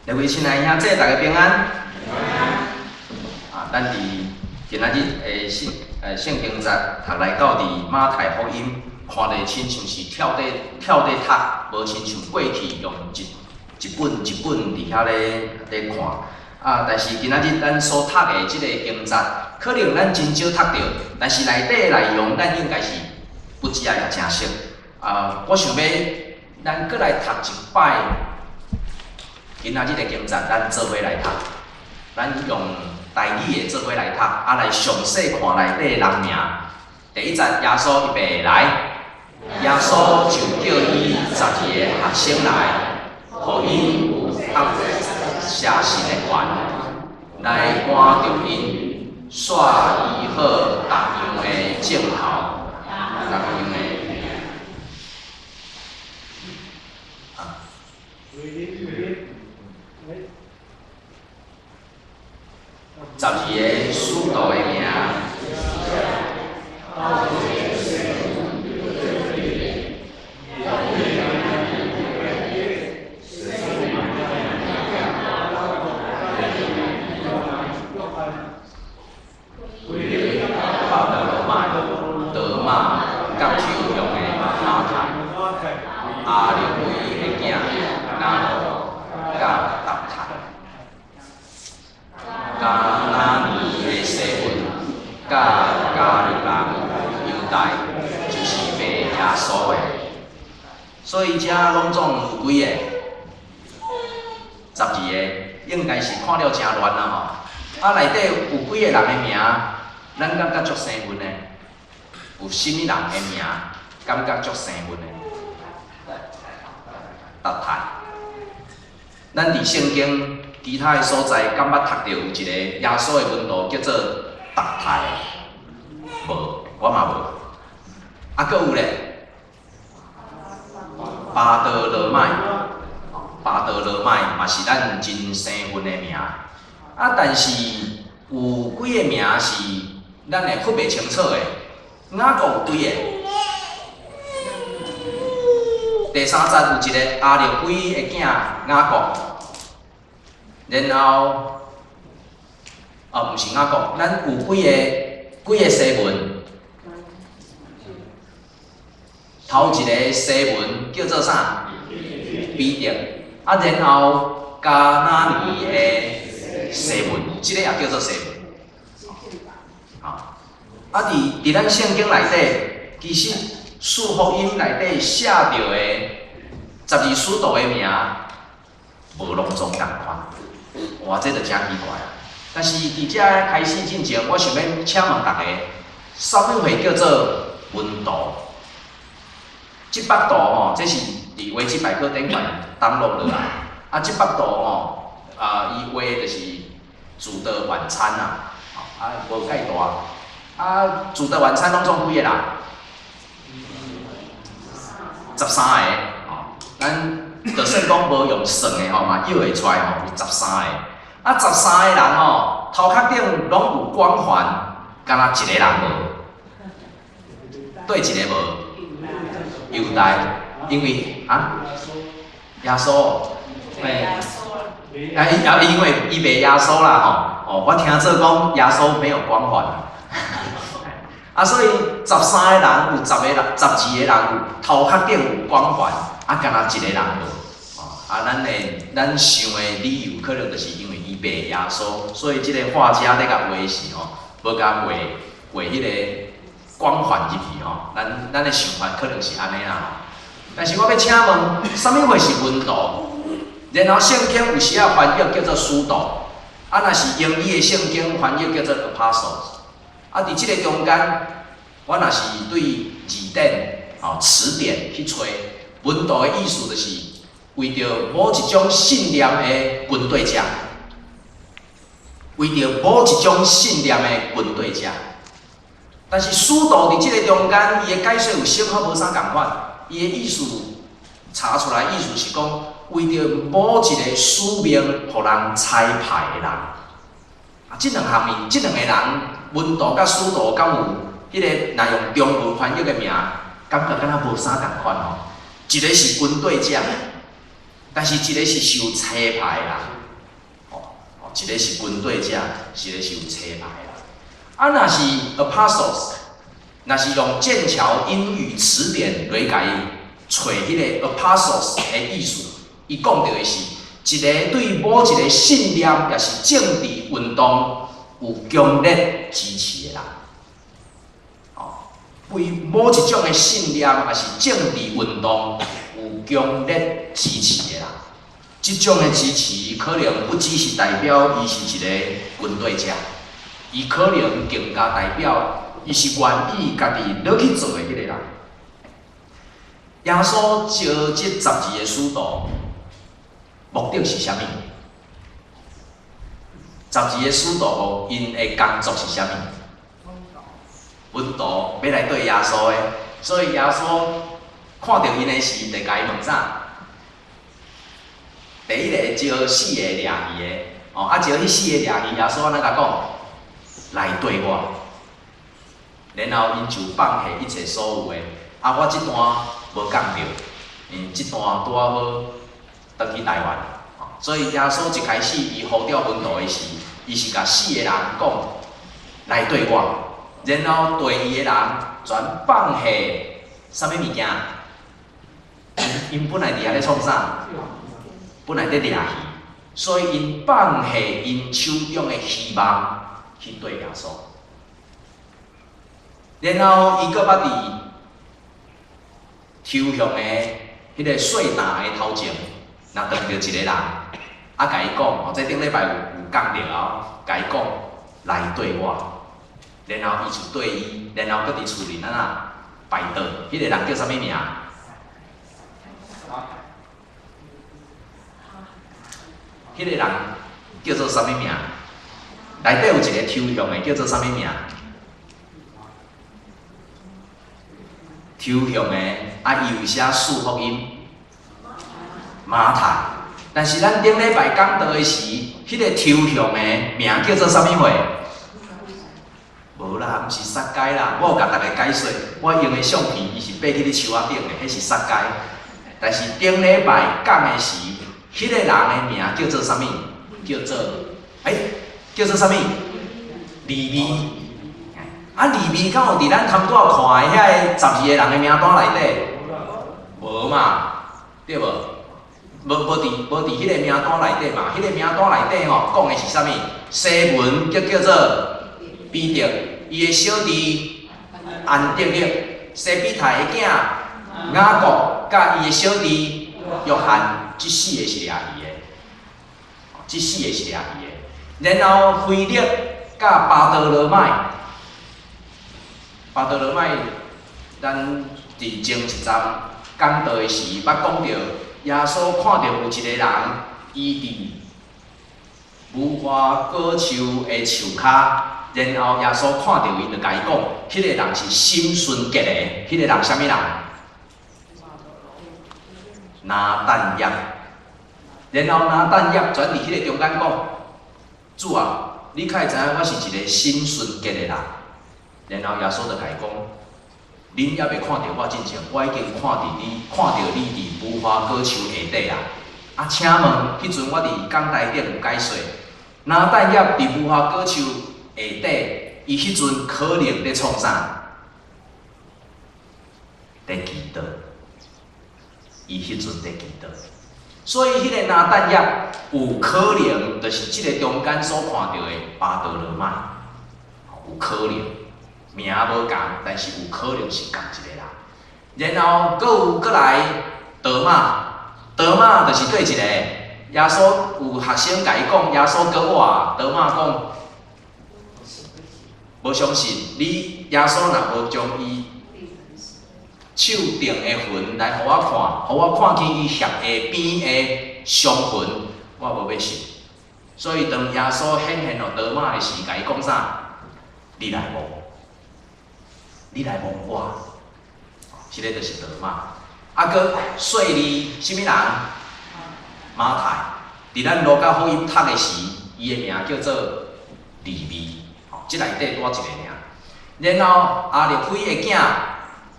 各位亲爱兄弟，大家平安。咱伫今仔日的圣经节读来到伫马太福音，看得亲像是跳底读，无亲像过去用一本伫遐咧看。但是今仔日咱所读的即个经节，可能咱真少读到，但是内底内容咱应该是不止也真熟。我想要咱搁来读一摆。 今仔日的经节，咱做伙来读，咱用台语的做伙来读，来详细看内底人名。第一节，耶稣预备来，耶稣就叫伊12个学生来，互因有写信的权，来赶着因，煞医好逐样的症头，逐样的。 12个使徒的名。巴特罗麦、德玛、甲抽用的马太、阿利位的囝拿罗、甲达太。 加拿尼的西门，甲加利人犹大，就是卖耶稣的。所以遮拢总有几个？12个，应该是看了真乱啦吼。内底有几个人的名，咱感觉足生分的。有甚物人的名，感觉足生分的？达太。咱伫圣经。 其他的所在，敢捌读到有一个耶稣的门徒叫做达太，无，我嘛无。搁有咧，巴德罗麦，巴德罗麦嘛是咱真生分的名。但是有几个名是咱会分袂清楚的。雅各有几个？第3节有一个阿利非的囝雅各。 然后，毋是雅各，咱有几个西门？头一个西门叫做啥？彼得。然后加拿尼的西门，即个也叫做西门。伫咱圣经内底，其实四福音内底写着的12使徒的名，无拢总共款。 哇，这就真奇怪啊！但是伫遮开始之前，我想要请问大家，什么会叫做温度？这幅图吼，这是伫维基百科顶悬登录落来。这幅图吼，伊画就是主的晚餐啊，无介大。主的晚餐拢总几个人？13个。咱就算讲无用算的吼，嘛摇会出来吼，有13个。13个人吼，头壳顶拢有光环，敢若一个人无，对一个无，犹大，因为耶稣，因为伊卖耶稣啦吼，我听做讲耶稣没有光环，所以13个人有12个人有头壳顶有光环，敢若一个人无，咱想的理由可能就是因为。 卖耶稣，所以即个画家咧甲画时吼，无甲画迄个光环入去吼。咱的想法可能是安尼啦。但是我要请问，什么会是温度？然后圣经有时翻译叫做使徒，若是英语的圣经翻译叫做 apostles。伫即个中间，我若是对字典词典去找，温度的意思就是为着某一种信念的军队者。 为着某一种信念的军队者，但是使徒伫即个中间，伊的解说有小可无啥共款。伊的意思查出来，意思是讲，为着某一个使命，互人差派的人。即两项物，即两个人，文徒甲使徒，敢有迄个若用中文翻译的名，感觉敢若无啥共款吼。一个是军队者，但是一个是受差派啦。一个是军队者，一个是有车牌啦。啊，若是 apostles， 若是用剑桥英语词典来甲伊找迄个 apostles 的意思，伊讲到的是一个对某一个信念也是政治运动有强烈支持的人。为某一种的信念也是政治运动有强烈支持的人，即种的支持可能不只是代表伊是一个军队者，伊可能更加代表伊是愿意家己落去做的迄个人。耶稣召这12个使徒，目的是啥物？12个使徒因的工作是啥物？门徒要来对耶稣的，所以耶稣看到因的时，就甲伊问啥？第一个招4个掠鱼的，招迄4个掠鱼，耶稣安怎甲讲？来对我。然后因就放下一切所有的，我这段无讲着，这段拄好转去台湾，所以耶稣一开始伊呼召门徒的时，伊是甲4个人讲来对我。然后对伊的人全放下啥物物件？因本来伫遐咧创啥？本来咧掠鱼，所以因放下因手中的希望去对耶稣。然后伊搁捌伫抽象的迄个税单的头前，若撞到一个人，甲伊讲，这顶礼拜有讲着啊，甲伊讲来对我。然后伊就对伊，然后搁伫厝里拜倒，迄个人叫啥物名？迄个人叫做啥物名？内底有一个抽象的叫做啥物名？抽象的伊有写四福音，马太。但是咱顶礼拜讲道的时，迄个抽象的名叫做啥物货？无啦，毋是撒该啦，我有甲大家解说，我用的相片伊是爬去咧树仔顶的，迄是撒该。但是顶礼拜讲的时，迄个人的名叫做啥物？叫做叫做啥物？利未。利未敢有伫咱摊仔看的遐12个人的名单内底？无嘛，对无？无伫迄个名单内底嘛？迄个名单内底讲的是啥物？西门叫做彼得，伊的小弟安德烈，西比泰的囝雅各，甲伊的小弟约翰，这4个是掠鱼的，这4个是掠鱼的。然后腓力甲巴多罗买，咱伫前一站讲道的时，捌讲到耶稣看到有一个人，伊伫无花果树的树骹。然后耶稣看到伊，就甲伊讲，迄个人是心纯洁的。迄个人啥物人？拿但业。然后拿但业转伫迄个中间讲，主啊，你较会知影我是一个心纯洁的人。然后耶稣就甲伊讲，恁还袂看到我之前，我已经看到你伫无花果树下底啊。请问，迄阵我伫讲台顶有解说，拿但业伫无花果树下底，伊迄阵可能咧创啥？咧祈祷。伊迄阵咧祈祷，所以迄个拿但业有可能就是即个中间所看到的巴多罗买，有可能名无共，但是有可能是共一个人。然后搁来德玛就是对一个耶稣有学生甲伊讲，耶稣搁我，德玛讲。无相信你，耶稣若无将伊手定的痕来互我看见伊血的边的伤痕，我无要信。所以当耶稣显现互多马的时，甲伊讲啥？你来摸我，即个就是多马。搁税吏什么人？马太。伫咱路加福音读的时，伊的名叫做利未。即内底多一个尔，然后阿利非的囝，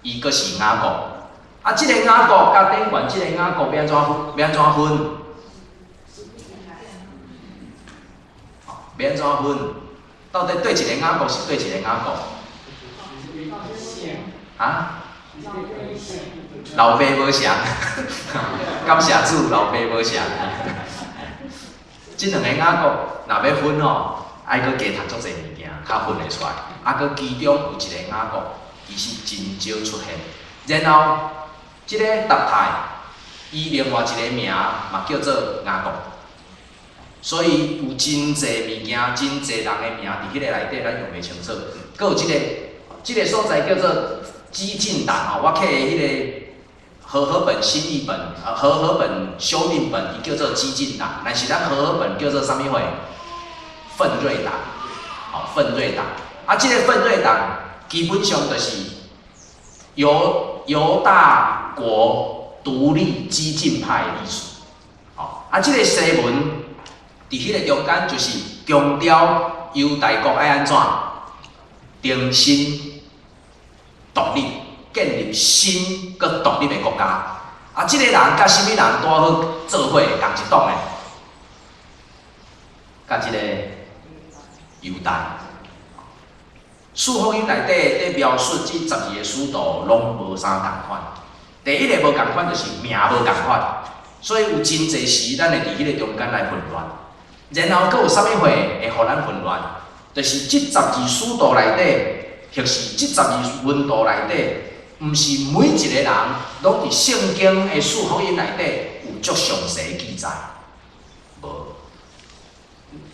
伊阁是雅各，即个雅各甲顶悬即个雅各要安怎分？要安怎分？到底对一个雅各是对一个雅各？啊？老爸无相，感谢主，老爸无相。即两个雅各若要分吼，爱搁加读足侪物件，较分会出来。啊，搁其中有一个雅各，伊是真少出现。然后，即个达太，伊另外一个名嘛叫做雅各。所以有真侪物件、真侪人的名伫迄个内底，咱用袂清楚。搁有即个所在叫做激进党吼，我摕迄个和合本新译本，和合本修订本，伊叫做激进党，但是咱和合本叫做啥物货？奋锐党，好，奋锐党。啊，即个奋锐党基本上就是犹大国独立激进派的意思。好，啊，即个西文。伫迄个中间，就是强调犹大国爱安怎重新独立，建立新佮独立的国家。啊，即个人甲什么人拄好做伙同一党的？甲即个犹大。四福音内底在描述即12个使徒拢无啥共款。第一个无共款就是名无共款，所以有真侪时咱会伫迄个中间来混乱。然后，阁有啥物货会互咱混乱？就是即12使徒内底，或是即12门徒内底，毋是每一个人拢伫圣经的四福音内底有足详细的记载。无，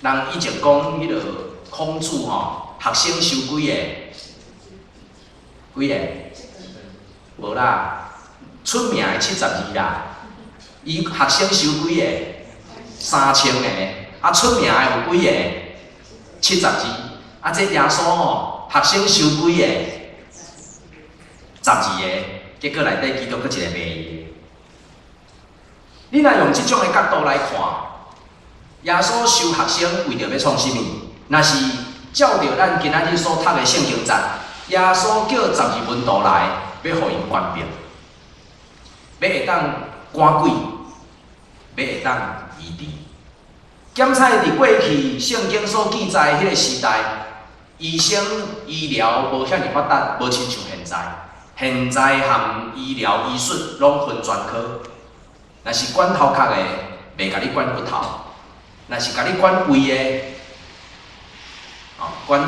人以前讲迄个孔子吼，学生收几个？几个？无啦，出名的72啦。伊学生收几个？3000个。啊，出名的有几个？72。啊，这耶稣吼，学生收几个？12个。结果内底其中佫一个卖伊的。你若用即种的角度来看，耶稣收学生为着要创啥物？若是照着咱今仔日所读的圣经章，耶稣叫12门徒来，要互因官兵，要会当赶鬼，要会当医治。检采伫过去圣经所记载迄个时代，医生医疗无遐尼发达，无亲像现在。现在含医疗医术拢分专科，若是管头壳的，袂甲你管骨头；若是甲你管胃的，管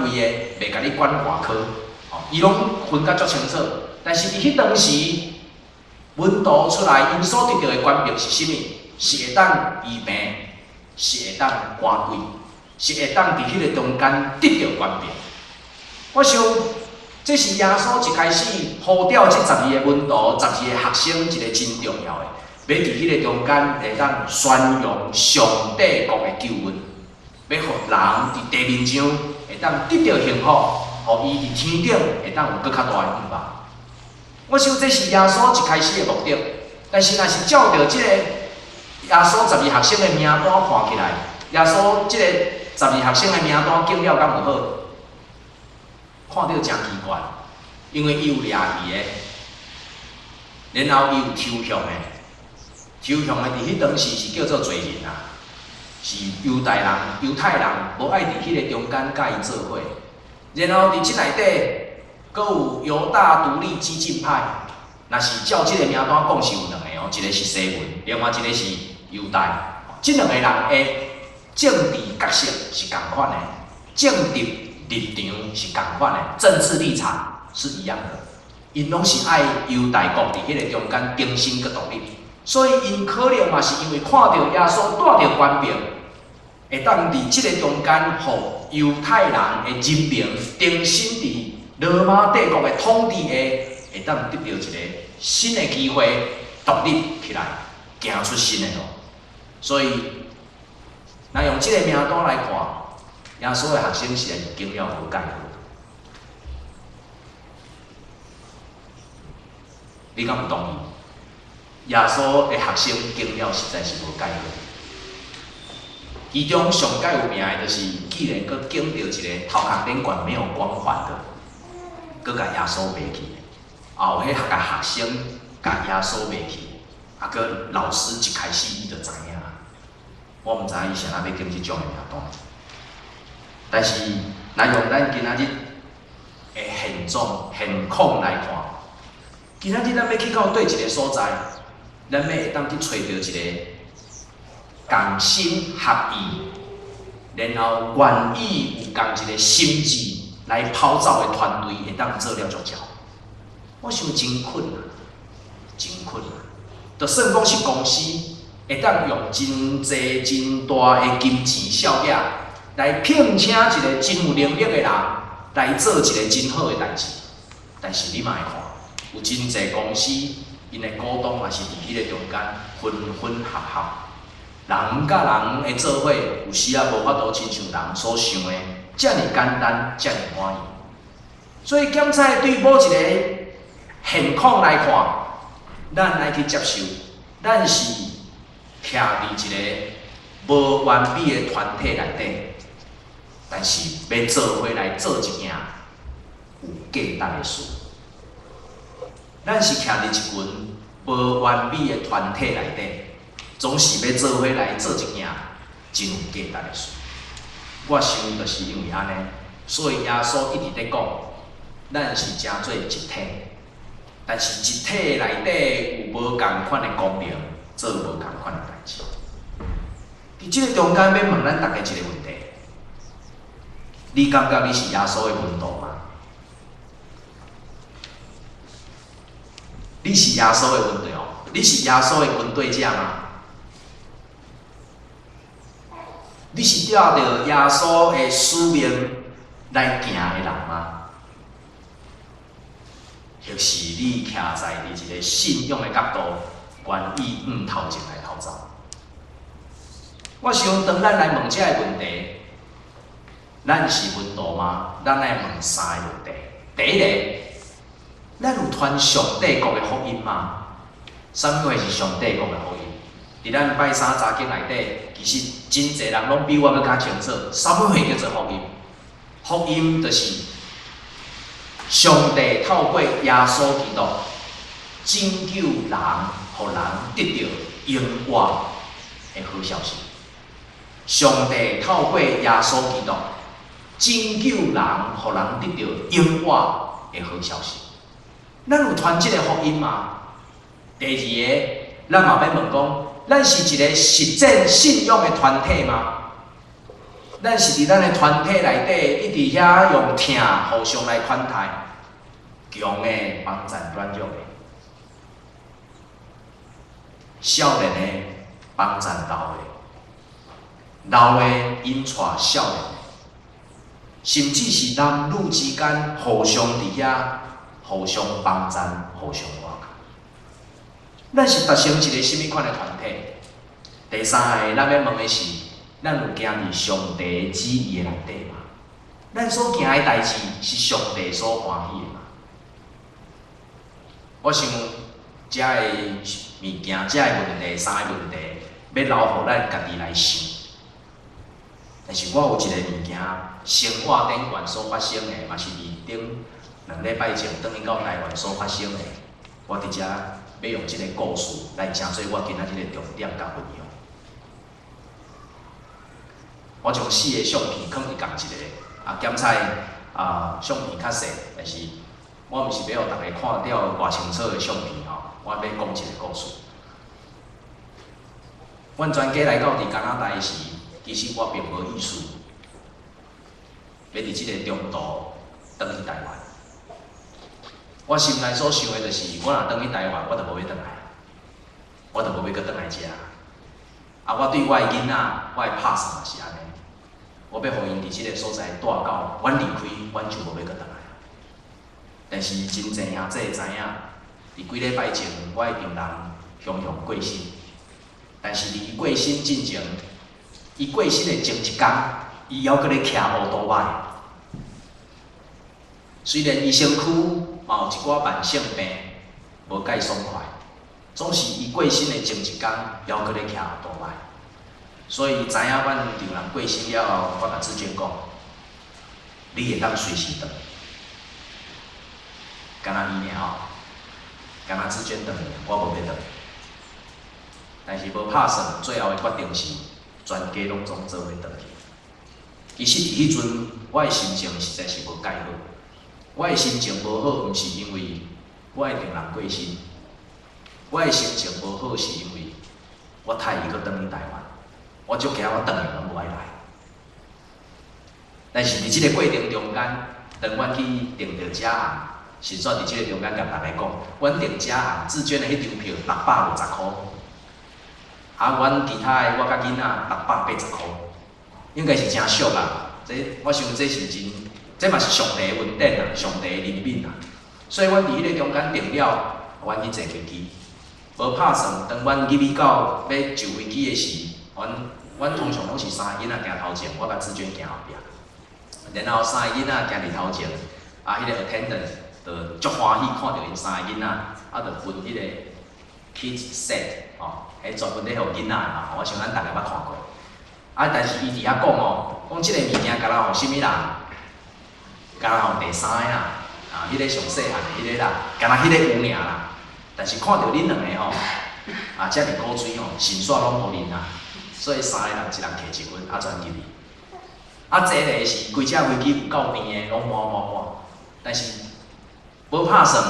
胃的，袂甲你管外科。伊拢分甲足清楚。但是伫迄当时，门徒出来，因所得到的权柄是啥物？是会当医病，是会当赶鬼，是会当伫迄个中间得到权柄。我想，这是耶稣一开始呼召这12个门徒、12个学生一个真重要的，要伫迄个中间会当宣扬上帝国的救恩，要互人伫地面上会当得到幸福，互伊伫天顶会当有更较大的盼望。我想这是耶稣一开始的目的，但是若是照着这个。耶稣12学生的名单看起来，耶稣即个12学生的名单记了敢有好？看到真奇怪，因为伊有掠鱼的，然后伊有抽象的，抽象的伫迄当时是叫做罪人啊，是犹太人无爱伫迄个中间甲伊做伙，然后伫即内底，阁有犹大独立激进派，若是照即个名单讲是有两个哦，一个是西文，另外一个是。犹大，即两个人的政治角色是共款的，政治立场是共款的，政治立场是一样的。因拢是爱犹大国伫迄个中间更新佮独立，所以因可能嘛是因为看到耶稣带着权柄，会当伫即个中间，互犹太人的人民重新伫罗马帝国的统治下，会当得到一个新的机会，独立起来，行出新的路。所以，若用即个名单来看，耶稣的学生实在是经了无解好。你敢有同意？耶稣的学生经了实在是无解好。其中上解有名的，就是既然佮经到一个头壳顶管没有光环的，佮甲耶稣卖去，后迄个学生甲耶稣卖去，啊，佮老师一开始伊就知影。我毋知影伊是安怎要经即种的命段。但是，若用咱今仔日的现况来看，今仔日咱要去到对一个所在，咱要会当去找到一个共心合意，然后愿意有共一个心智来跑走的团队，会当做了足少。我想真困难，真困难。就算讲是公司，会当用真济真大的金钱效益来聘请一个真有能力的人来做一个真好的代志，但是你嘛会看，有真济公司，因的股东也是伫迄个中间分分合合，人甲人的做伙，有时啊无法度亲像人所想的遮尔简单，遮尔满意。所以检测对某一个现况来看，咱来去接受，咱是徛伫一个无完美的团体内底，但是要做伙来做一件有价值的事。咱是徛伫一群无完美的团体内底，总是要做伙来做一件真有价值的事。我想就是因为安尼，所以耶稣一直在讲，咱是正做一体。但是一体内底有无共款的功能，做无共款的代志。伫即个中间，要问咱大家一个问题：你感觉你是耶稣的门徒吗？你是耶稣的门徒哦？你是耶稣的军队者吗？你是照着耶稣的使命来行的人吗？或是你徛在伫一个信仰的角度，愿意头前来跑走？我想，当咱来问这个问题，咱是门徒吗？咱来问三个问题。第一个，咱有传上帝国的福音吗？什么是上帝国的福音？伫咱拜三查经内底，其实真侪人拢比我搁较清楚，什么叫做福音？福音就是上帝透过耶稣基督拯救人，互人得到永活的好消息。上帝透过耶稣基督拯救人，互人得到永活的好消息。咱有传即个福音吗？第二个，咱嘛要问讲，咱是一个实践信仰的团体吗？咱是伫咱的团体内底一直遐用疼互相来款待，强的帮赞软弱的，少年的帮赞老的，老的引带少年的，甚至是男女之间互相伫遐互相帮赞、互相瓦解。咱是达成一个什么款的团体？第三个，咱要问的是，咱有行伫上帝的旨意的内底吗？咱所行的代志是上帝所欢喜的吗？我想，遮个物件、遮个问题、三个问题，要留互咱家己来想。但是我有一个物件，生活顶悬所发生的，嘛是伫顶2礼拜前转去到台湾所发生的。我伫遮要用即个故事来成做我今仔日的重点甲分享。我将4个相片放伫共一个，检测相片较细，但是我毋是要互大家看到偌清楚的相片吼，我要讲一个故事。阮全家来到伫加拿大时，其实我并无意思要伫即个中途转去台湾。我心内所想的就是，我若转去台湾，我就无要转来，我就无要搁转来遮。我对我的囡仔，我的拍算嘛是安尼。我要互因伫即个所在住到，阮离开，阮就无要搁转来。但是真侪兄弟知影，伫几礼拜前，我的丈人雄雄过身。但是伫伊过身之前，伊过身的前一天，伊还搁咧骑乌多摆。虽然伊身躯嘛有一寡慢性病，无介爽快，总是伊过身的前一天，还搁咧骑乌多摆。所以知影阮丈人过身了后，我甲志娟讲，你会当随时转，干那伊尔，干那志娟转，我无要转。但是无拍算，最后的决定是全家拢总做伙倒去。其实伫迄阵，我的心情实在是无介好。我的心情无好，毋是因为我的病人过身，我的心情无好是因为我太伊搁转去台湾，我足惊我转去拢无爱来。但是伫即个过程中间，当阮去订着遮行，是说伫即个中间甲大家讲，阮订遮行志娟的迄张票650箍，啊，阮其他的我甲囡仔680箍，应该是真俗啦。我想这是真，这嘛是上帝的恩典啦，上帝的怜悯啦。所以阮伫迄个中间订了，阮去坐飞机，无拍算。当阮入去到要就飞机的时，阮通常拢是3个囡仔行头前，我甲志娟行后壁。然后3个囡仔行伫头前，啊，迄个 attendant 就足欢喜看到因3个囡仔，啊，就分迄个 kids set 哦，迄专门咧互囡仔嘛，我想咱大家捌看过。啊，但是伊伫遐讲哦，讲即个物件，敢若互啥物人，敢若互第3个啦，啊，迄个上细汉的迄个啦，敢若迄个有尔啦。但是看到恁两个吼，啊，遮尔古锥吼，神煞拢互恁啦，所以3个人一人摕1分，啊，全入去。啊，坐咧是规只飞机有够边的，拢满，但是无拍算，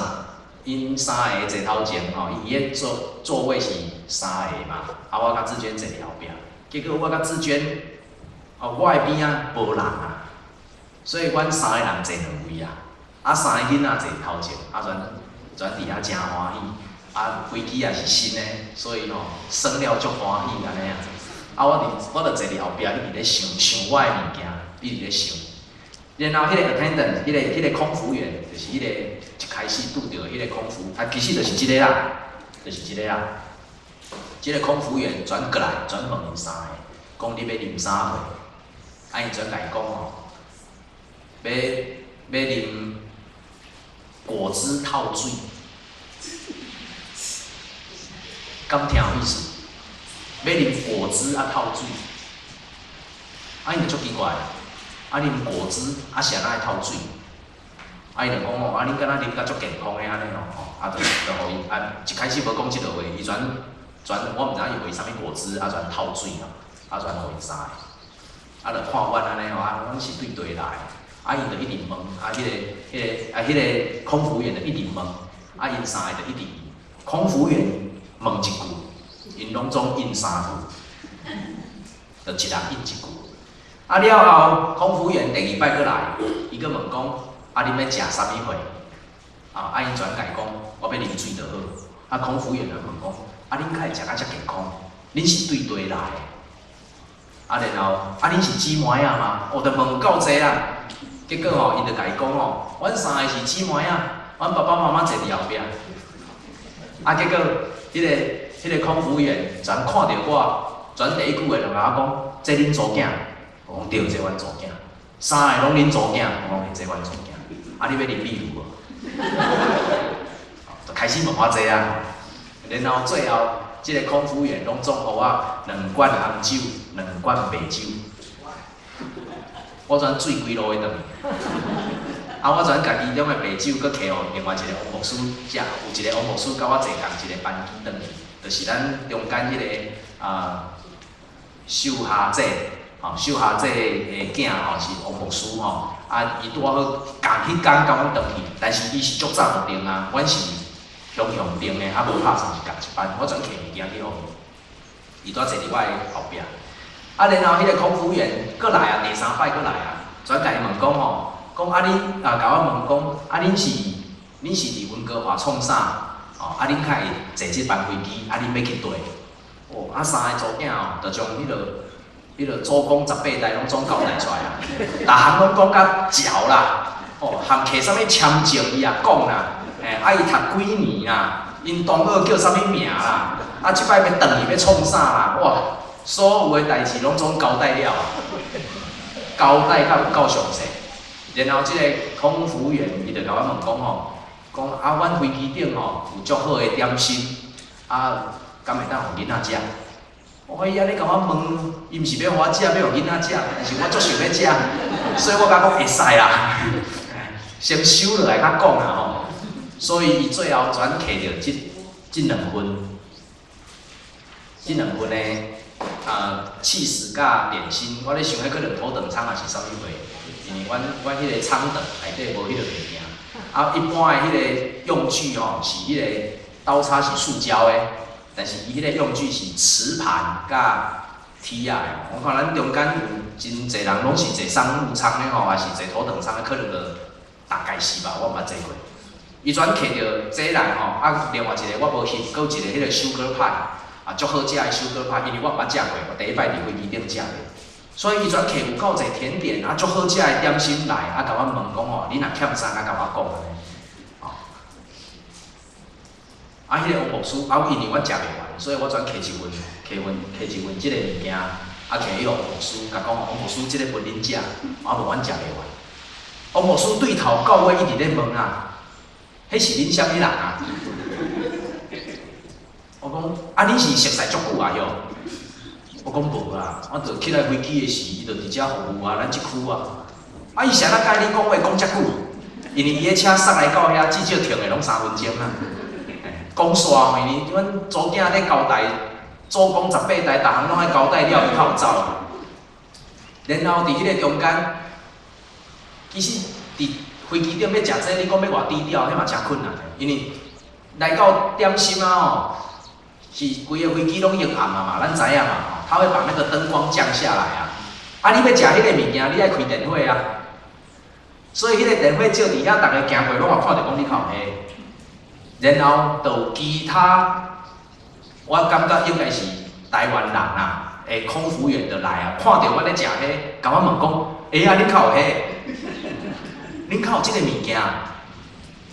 因3个坐头前吼，伊个座位是3个嘛，啊，我甲志娟坐伫后壁。结果我甲志娟，哦，我的边仔无人啊，所以阮3个人坐2位啊，啊3个囡仔坐头前，啊全伫遐真欢喜，啊飞机也是新的，所以吼耍了足欢喜安尼啊，啊我就坐伫后壁，一直咧想我的物件，一直咧想，然后迄个 attendant， 迄个空服员，就是迄个一开始拄着迄个空服，啊其实就是即个啦，就是即个啦。即个空服员转过来，转问因3个，讲你要啉啥货？啊，因转甲伊讲吼，要啉果汁套水，敢听有意思？要啉果汁啊套水，啊，因就足奇怪，啊啉果汁啊是安怎会套水？啊，伊就讲哦，啊恁敢若啉甲足健康的安尼哦，啊就互伊啊一开始无讲即落话，伊我毋知影伊为啥物果汁，啊全透水嘛，啊全互因3个，啊就看阮安尼吼，啊阮是对对来，啊因就一直问，啊迄个空服员就一直问，啊因3个就一直，空服员问一句，因拢总应3句，就一人应一句，啊了后空服员第2摆过来，伊佫问讲，啊恁要食啥物货？啊因全甲伊讲，我要啉水就好，啊空服员就问讲。啊，恁敢会食甲遮健康？恁是对地来的。啊，然后啊，恁是姊妹仔吗？我着问够济啦。结果吼，伊就甲伊讲吼，阮3个是姊妹仔，阮爸爸妈妈坐伫后壁。啊，结果迄个空服员全看到我，全第一句话就甲我讲：这恁祖囝。我讲对，这阮祖囝。3个拢恁祖囝，我讲这阮祖囝。啊，你要啉秘鲁无？就开始问我这啊。然后最后，即个空服员拢总互我2罐红酒、2罐白酒，我全醉规路的倒去。啊，我全家己种的白酒，搁摕互另外一个王牧师食，有一个王牧师甲我坐同一个班机倒去，就是咱中间迄个秀霞姐，秀霞姐的囝是王牧师吼，啊，伊拄好同迄天甲阮倒去，但是伊是足早就定啊，阮是。向定的，啊无拍算是共一班，我全摕物件去互伊，伊蹛坐伫我的后壁。啊，然后迄个空服员搁来啊，第3摆搁来啊，全甲伊问讲吼，讲啊恁啊，甲我问讲啊恁是伫温哥华创啥？哦，啊恁较会坐即班飞机，啊恁要去佗？哦，啊3个组囝哦，就将迄个祖公18代拢总交代出来啊，逐项拢讲甲嚼啦，哦，含摕啥物签证伊也讲啦。啊，伊读几年啦？因同学叫啥物名啦？啊，即摆要转去要创啥啦？哇，所有的代志拢总交代了，交代到有够详细。然后即个空服员伊就甲我问讲吼，讲啊，阮飞机顶吼有足好的点心，啊，敢会当互囡仔食？我伊安尼甲我问，伊毋是要互我食，要互囡仔食，但是我足想要食，所以我甲讲会使啦，先收落来甲讲啦吼。所以伊最后全摕着即2份，即2份呢，起司甲点心，我咧想迄可能头等舱也是啥物货，因为阮迄个舱等内底无迄个物件。啊，一般的迄个用具是迄个刀叉是塑胶的，但是伊迄个用具是瓷盘甲铁啊的。我看咱中间有真侪人拢是坐商务舱的还是坐头等舱的，可能就大概是吧，我毋捌坐过。伊全摕着这来另外一个我无翕，搁有一个迄个修哥派，足好食的修哥派，因为我毋捌食过，我第一摆伫飞机顶食的。所以伊全摕有够侪甜点足好食的点心来，甲我问讲你若欠啥，甲我讲安尼。迄个王牧师，因为我食袂完，所以我全摕一份即个物件，摕迄个王牧师，甲讲王牧师，即个分恁食，无阮食袂完。王牧师对头到尾一直咧问迄是恁啥物人啊？我讲恁是熟悉足久啊哟？我讲无啦，我着起来飞机的时，伊着伫遮服务咱即区啊。伊啥甲你讲话讲遮久？因为伊的车送来到遐，至少停的拢3分钟啊。讲煞，因为阮组囝咧交代，组讲18台，逐项拢爱交代了，伊才有走。然后伫迄个中间，其实伫飞机顶要食这，你讲要偌低调，迄嘛真困难的。因为来到点心是规个飞机拢昏暗嘛，咱知影嘛，他会把那个灯光降下来啊。你要食迄个物件，你爱开电火啊。所以迄个电火照伫遐，逐个行过拢也看着讲你靠黑。然后就有其他，我感觉应该是台湾人空服员就来看到我咧食迄，甲我问讲，恁较有迄，恁较有即个物件，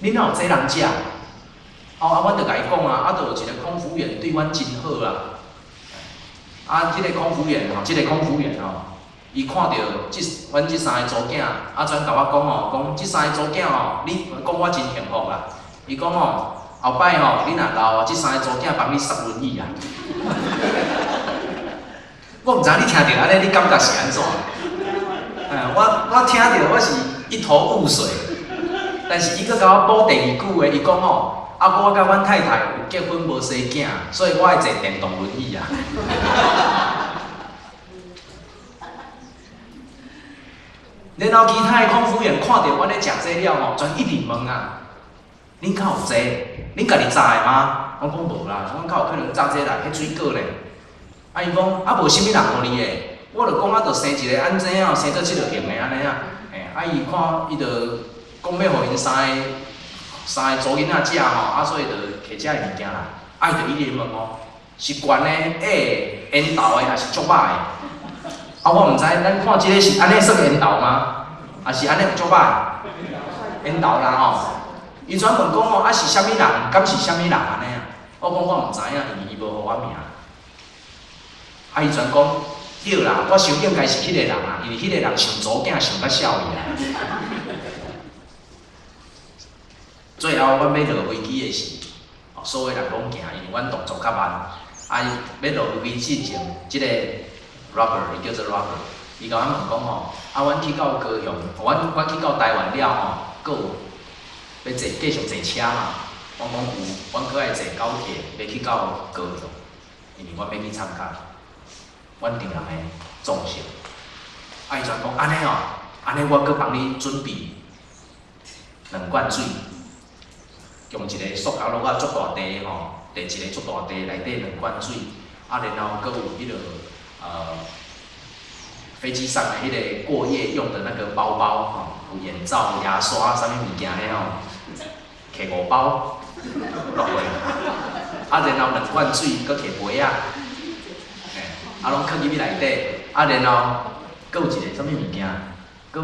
恁哪有这人食？阮就甲伊讲就有一个空服员对阮真好啦。即个空服员伊看到阮即3个组囝，全甲我讲即3个组囝你讲我真幸福啦。伊讲后摆你若老即3个组囝帮你塞轮椅啊。我毋知你听到安尼，你感觉是安怎？我听到我是一头雾水，但是伊阁甲我补第2句话，伊讲我甲阮太太有结婚无生囝，所以我爱坐电动轮椅啊。然后其他的空服员看到我咧食这了全一直问恁敢有这？恁家己炸的吗？我讲无啦，阮敢有可能炸这来迄水果咧？伊讲无啥物人互你的，我就讲就生一个安怎生做即落型的安尼伊看伊就讲要互因三个祖囡仔食所以就摕遮的物件来，伊就一直问是悬的、烟豆的还是足肉的？我毋知咱看即个是安尼算烟豆吗？还是安尼有足肉的？烟豆啦伊全问讲是啥物人？敢是啥物人安尼我讲我毋知影，因为伊无互我名。伊全讲对啦，我想应该是迄个人因为迄个人想祖囝想甲少伊最后，阮要落飞机的时，所有人拢惊，因为阮动作较慢。要落飞机之前，即个 Robert 伊叫做 Robert， 伊甲阮问讲阮去到高雄，阮去到台湾了阁有要继续坐车嘛？我讲有，阮阁爱坐高铁，要去到高雄，因为阮要去参加阮丈人的葬礼。伊全讲安尼安尼我阁帮你准备2罐水。用一个塑胶袋足大地摕一个足大地内底2罐水，然后阁有迄落飞机上的迄个过夜用的那个包包有眼罩、牙刷啥物物件咧摕5包落去，然后2罐水阁摕杯拢放入去内底，然后阁有一个啥物物件，阁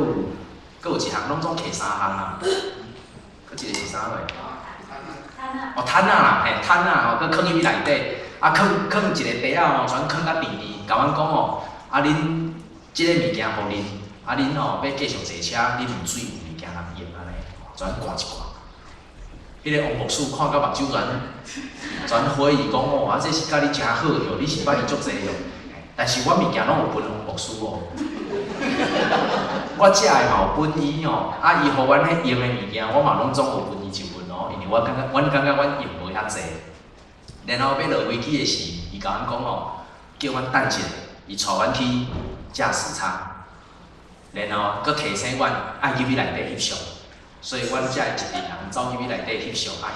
有一项拢总摕3项阁一个是啥货？摊啦，摊啦搁放入去内底，放一个袋全放甲甜甜，甲阮讲恁即个物件互恁，恁要继续坐车，恁有水有物件通用安尼，全灌一灌。迄个王牧师看到目睭全怀疑讲这是甲你诚好哟，你是捌伊足济哟。但是我物件拢有分王牧师我食的嘛有分伊伊互阮迄用的物件，我嘛拢总有分伊一份因为阮感觉阮用无遐济。然后要落飞机的时，伊甲阮讲叫阮等一下。伊带阮去驾驶舱，然后佮提醒阮爱入去内底翕相，所以阮才会一群人走入去内底翕相，翕到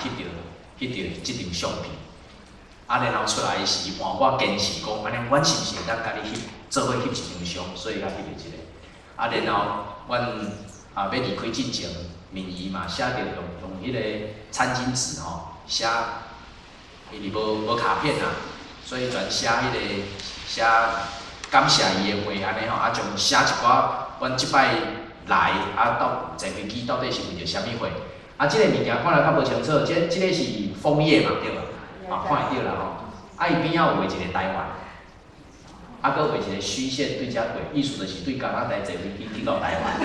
即张相片。然后出来时，换我坚持讲，安尼，阮是毋是会当甲你做伙翕一张相，所以甲翕到即个。然后阮要离开之前，面仪嘛写着用迄个餐巾纸写，因为无卡片啊，所以全写写感谢伊的话安尼将写一寡阮即摆来到坐飞机到底是为着啥物货？即个物件看来较无清楚，即个是枫叶嘛对吧？看会到啦伊边仔有画一个台湾，搁画一个虚线对遮过，意思就是对加拿大坐飞机去到台湾。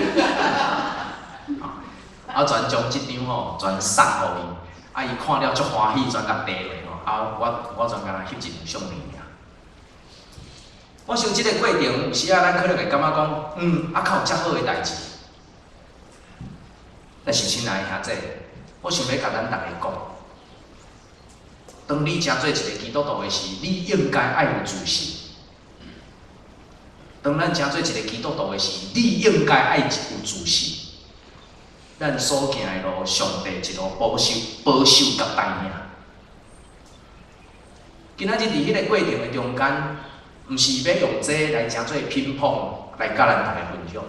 全将即张全送互伊，伊看了足欢喜，全甲递落我全甲翕一张相片尔。我想即个过程有时咱可能会感觉讲，较有遮好诶代志。但是亲爱的兄弟，我想要甲咱大家讲。当你诚做一个基督徒的时，你应该爱有自信。当咱诚做一个基督徒的时，你应该爱有自信。咱所行的路，上帝一路保守甲带领。今仔日伫迄个过程的中间，毋是要用这来诚做乒乓来甲咱大家分享，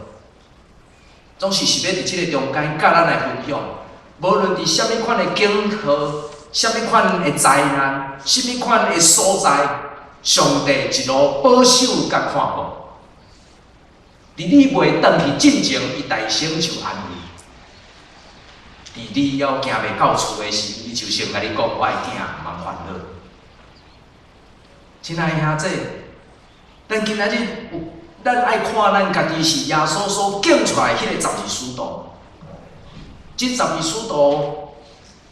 总是要伫即个中间甲咱来分享。无论伫啥物款的境况。啥物款的灾难，啥物款的所在，上帝一路保守甲看顾。伫你袂转去进前，伊大声就安慰；伫你要行袂到厝的时，伊就先甲你讲：“我的囝，莫烦恼。”亲爱的兄弟，咱今仔日咱爱看咱家己是耶稣所拣出来迄个12使徒，即12使徒。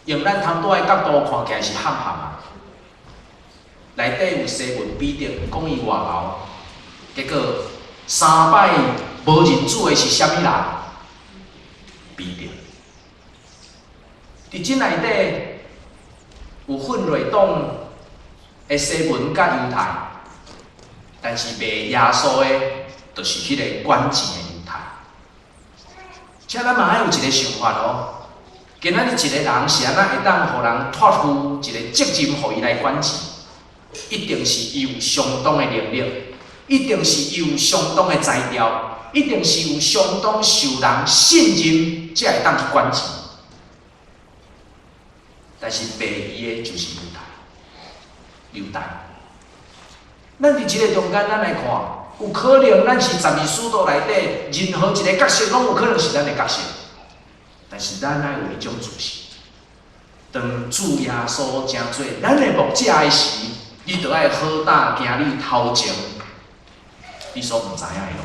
用咱通带的角度看起来是憨憨啊，内底有西文彼得讲伊外后，结果3摆无认主的是啥物人？彼得。伫即内底有混乱党的西文甲犹太，但是卖耶稣的，就是迄个管钱的犹太。且咱嘛爱有一个想法哦。今仔日一个人是安怎会当互人托付一个责任，互伊来管治？一定是伊有相当的能力，一定是伊有相当的才调，一定是有相当受人信任，才会当去管治。但是卖伊的就是犹太。咱伫即个中间，咱来看，有可能咱是12使徒内底任何一个角色，拢有可能是咱的角色。但是咱爱有迄种自信，当主耶稣成做咱的牧者的时，你着爱好胆行你头前你所毋知影的路。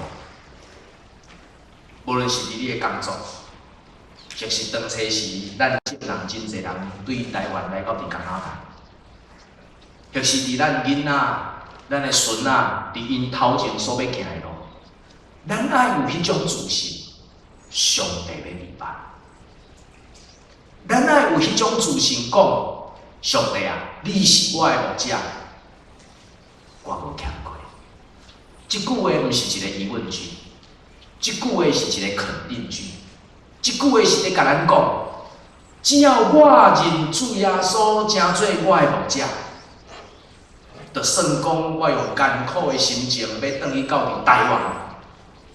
无论是伫你的工作，即是当初时，咱真侪人对台湾来到伫加拿大，即是伫咱囡仔、咱的孙仔伫因头前所要行的路，咱爱有迄种自信，上帝要明白。咱爱有迄种自信，讲上帝啊，你是我的牧者，我无欠过。即句话毋是一个疑问句，即句话是一个肯定句，即句话是咧甲咱讲，只要我认主耶稣成做我的牧者，就算讲我用艰苦的心情要转去到伫台湾，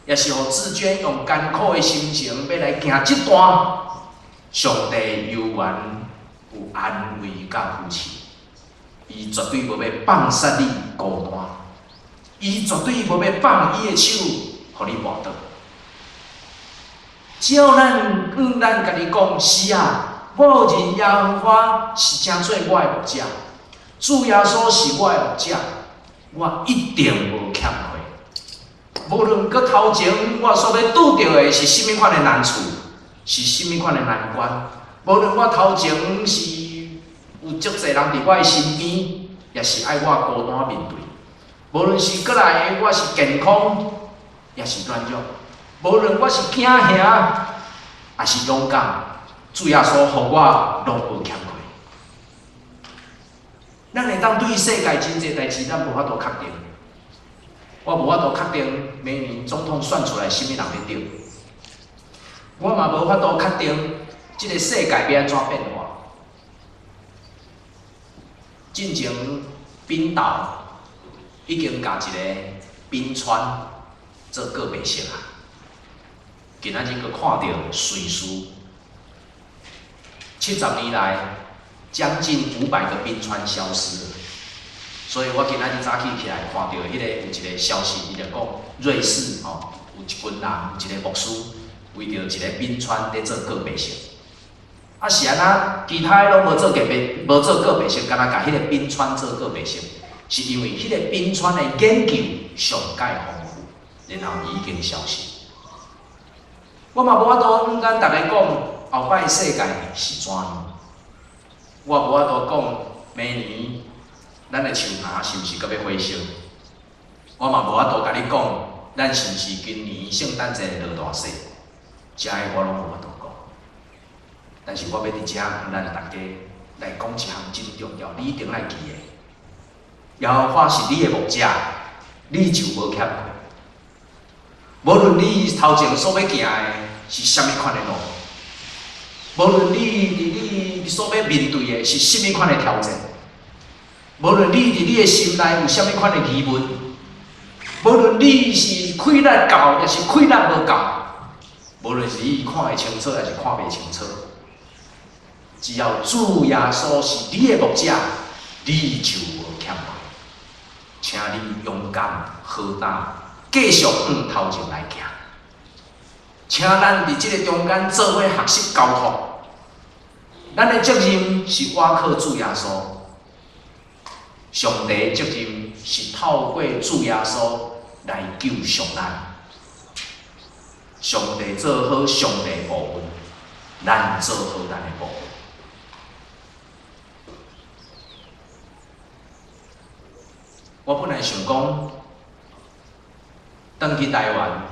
也是互志娟用艰苦的心情要来行即段。上帝犹原有安慰甲扶持，伊绝对无要放杀你孤单，伊绝对无要放伊的手，互你跋倒。只要咱家己讲是啊，我认耶和华是成做我的牧者，主耶稣是我的牧者，我一定无欠亏。无论搁头前我所要拄到的是甚物款的难处。是甚物款的难关？无论我头前是有足侪人伫我的身边，也是爱我孤单面对；无论是过来的我是健康，也是软弱；无论我是惊吓，也是勇敢，主耶稣互我拢无欠亏。咱会当对世界真侪代志，咱无法度确定，我无法度确定明年总统选出来什么人要得，我嘛无法度确定即个世界要安怎变化。进前冰岛已经甲一个冰川做告别式啊，今仔日佫看到瑞士70年来将近500个冰川消失了。所以我今仔日早起来看到有一个消息，伊就讲瑞士有一群人，有一个牧师为着一个冰川在做告别式。啊是安那，其他拢无做告别式，敢若甲迄个冰川做告别式，是因为迄个冰川的研究上界丰富，然后已经消失。我嘛无法度咱大家讲后摆世界是怎样，我无法度讲明年咱的树芽是毋是阁要火烧，我嘛无法度甲你讲，咱是毋是今年圣诞节落大雪，这个我拢无法度讲。但是我要伫遮向咱大家来讲一项真重要，你一定爱记的。耶和华是你的牧者，你就无欠亏。无论你头前所要行的是虾米款的路，无论你所要面对的是虾米款的挑战，无论你伫你的心内有虾米款的疑问，无论你是开力够，也是开力无够，无论是你看会清楚，还是看袂清楚。只要主耶稣是你的牧者，你就无欠亏。请你勇敢好胆，继续往头前来行。请咱伫即个中间做伙学习交托。咱的责任是倚靠主耶稣，上帝的责任是透过主耶稣来救赎咱。上帝做好上帝的部分，咱做好咱的部分。我本来想讲，返去台湾，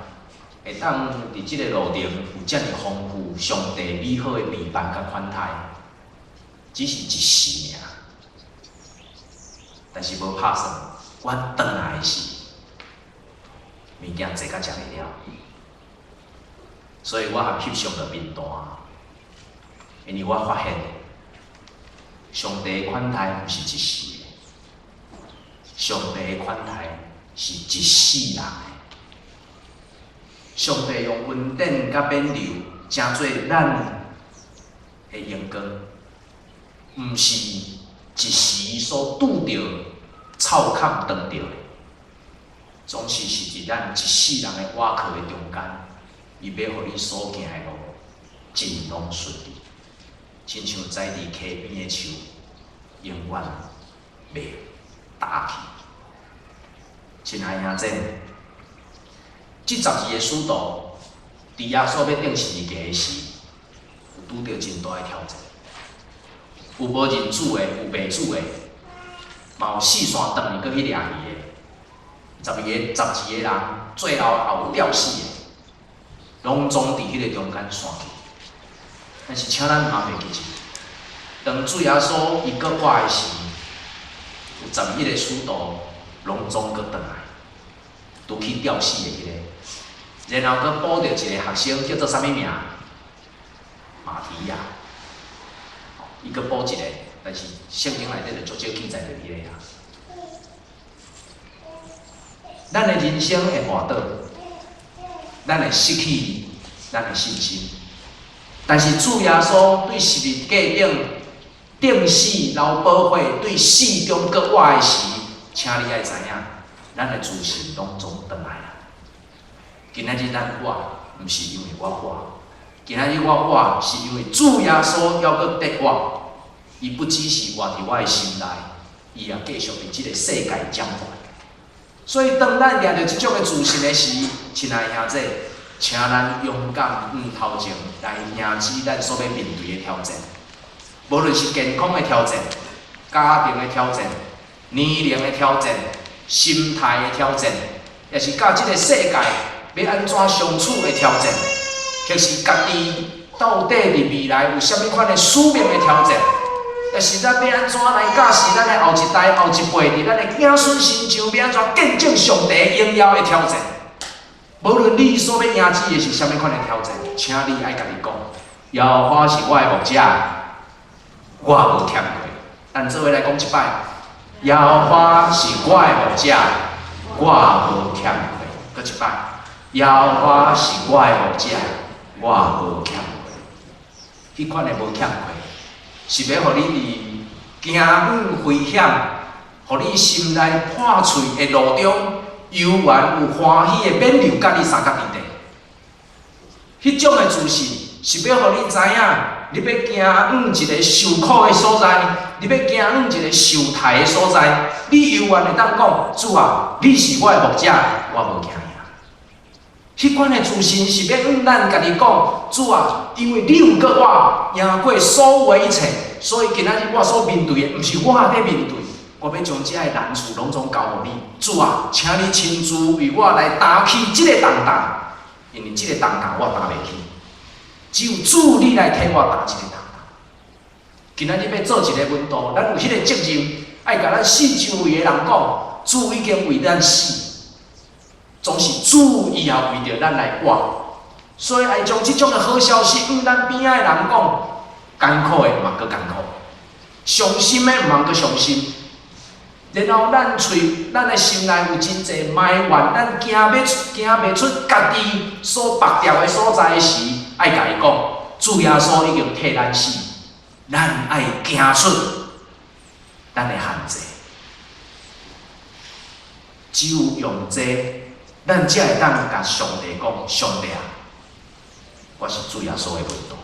会当伫即个路程有遮尔丰富上帝美好的美伴甲款待，只是一时尔。但是无拍算，我转来的时，物件坐甲食袂了，所以我也翕上了面单，因为我发现，上帝的款待毋是一时。上帝的款待是一世人的，上帝用恩典甲免流，成做咱的阳光，毋是一时所拄着、臭坎撞着的，总是伫咱一世人的倚靠的中间，伊要互你所行的路尽拢顺利，亲像栽伫溪边的树，永远袂打去。亲爱兄姐，这12个使徒，伫耶稣要定十字架的时，有拄着真大的挑战。有无认主的，有袂主的，嘛有四散断去去掠鱼的。12个人，最后也有吊死的，拢总伫迄个中间散去。但是请咱嘛袂记住，当主耶稣伊搁活的时，有11个使徒。拢总搁转来，拄去吊死的迄个，然后搁补着一个学生叫做啥物名？马提亚，伊搁补一个，但是圣经内底就足少记载着迄个啊。咱的人生会滑倒，咱会失去咱的信心，但是主耶稣对十字架顶定死留保护，对死中搁活的时。请你爱知影，咱的自信拢总转来啦。今仔日咱活，毋是因为我活，今仔日我活是因为主耶稣要搁得我，伊不只是活伫我的心内，伊也继续伫即个世界掌管。所以当咱掠着即种的自信的时，亲爱兄姐，请咱勇敢往头前来迎击咱所要面对的挑战，无论是健康的挑战、家庭的挑战。年龄的挑战、心态的挑战，也是甲即个世界要安怎相处的挑战，或是家己到底伫未来有啥物款的使命的挑战，但是咱要安怎来教示咱的后一代、后一辈，伫咱的子孙身上要安怎见证上帝荣耀的挑战？无论你所要迎接的是啥物款的挑战，请你爱家己讲，耶和华是我的牧者，我无欠过。咱做伙来讲一摆，耶和华是我的牧者，我无欠过。搁一摆，耶和华是我的牧者，我无欠过。迄款的无欠过，是要互你伫行远危险，互你心内破碎的路中，悠然有欢喜的免流甲你相甲伫地。迄种的自信，是要互你知影，你要行远一个受苦的所在，你要行远一个受害的所在，你悠然会当讲：主啊，你是我的牧者，我无惊。迄款的自信是要咱家己讲，主啊，因为你有过我赢过所有一切，所以今仔日我所面对的，毋是我在面对，我要将这个难处拢总交互你。主啊，请你亲自为我来担起这个重担，因为这个重担我担袂起，只有主你来替我担这个重担。今仔日要做一个运动，咱有迄个责任，爱甲咱四周围的人讲，主已经为咱死。总是主伊也为着咱来活，所以爱将即种的好消息向咱边仔的人讲，艰苦的毋通搁艰苦，伤心的毋通搁伤心。然后咱的心内有真侪埋怨，咱行袂出家己所拔掉的所在时，爱甲伊讲，主耶稣已经替咱死，咱爱行出咱的限制，只有用这。咱才会当甲上帝讲：上帝啊，我是主耶稣的门徒。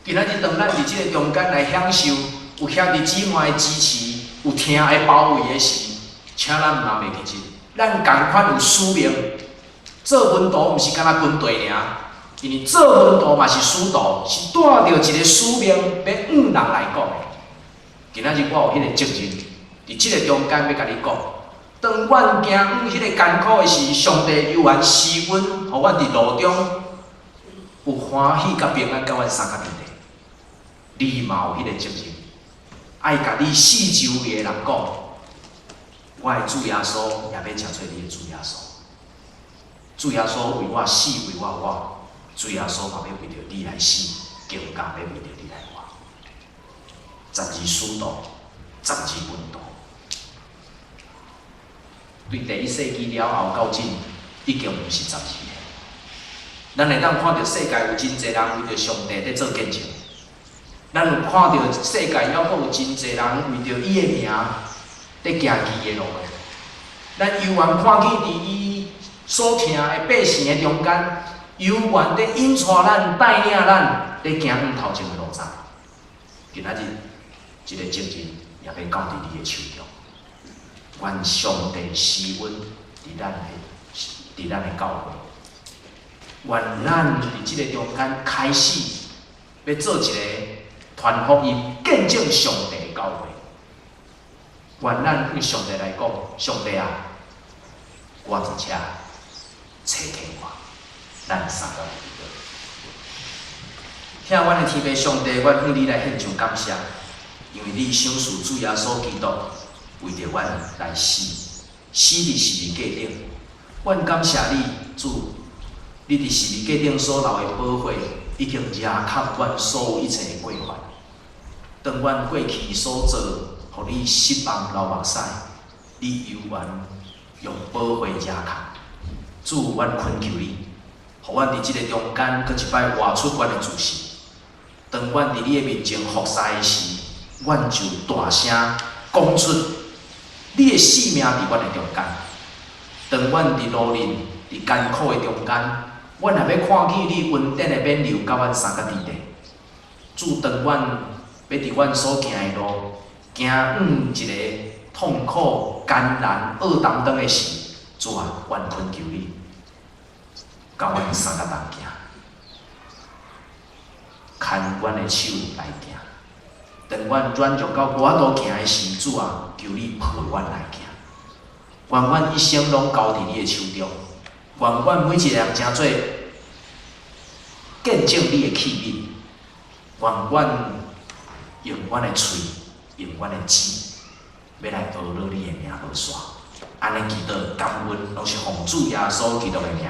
今仔日当咱伫即个中间来享受有兄弟姊妹的支持，有听的包围的时，请咱毋通袂记住，咱共款有使命。做门徒毋是干那军队尔，因为做门徒嘛是使徒，是带着一个使命要向人来讲的。今仔日我有迄个责任，伫即个中间要甲你讲。当阮行迄个艰苦的时，上帝悠然施恩，互阮伫路中有欢喜甲平安，甲阮相甲伫地。你嘛有迄个责任，爱甲你四周围的人讲，我的主耶稣也要成做你的主耶稣。主耶稣为我死，为我活，主耶稣嘛要为着你来死，更加要为着你来活。12使徒，12门徒。对第1世纪了后到今，已经毋是12个。咱会当看到世界有真侪人为着上帝在做见证，咱有看到世界还阁有真侪人为着伊的名在行义的路的。咱悠然看见伫伊所听的百姓的中间，悠然在引带咱、带领咱，在行头前的路上。今仔日，一个责任也要交伫你的手中。愿上帝施恩伫咱的教会，愿咱伫即个中间开始要做一个传福音、见证上帝的教会。愿咱向上帝来讲，上帝啊，我伫遮，找起我，咱三个来祈祷。听阮的天父上帝，阮向你来献上感谢，因为你赏赐主耶稣基督。为着阮来死，死伫十字架顶。阮感谢你，主，你伫十字架顶所留的宝血，已经压克阮所有一切的过犯。当阮过去所做，互你失望流目屎，你悠然用宝血压克。主，阮恳求你，互阮伫即个中间，搁一摆活出阮的自信。当阮伫你的面前服侍的时，阮就大声讲出。你的性命伫阮的中间，当阮伫路人、伫艰苦的中间，阮也要看见你恩典的免流，甲阮相甲伫地。主，当阮要伫阮所行的路，行一个痛苦、艰难、恶担当的时，主啊，阮恳求你，甲阮相甲同行，牵阮的手来行。当阮软弱到无法度行的时，主啊，求你陪阮来行。愿阮一生拢交伫你的手中，愿阮每一个人诚做见证你的器皿。愿阮用阮的喙，用阮的舌，要来学落你的名落煞。安尼祈祷感恩，拢是奉主耶稣基督的名。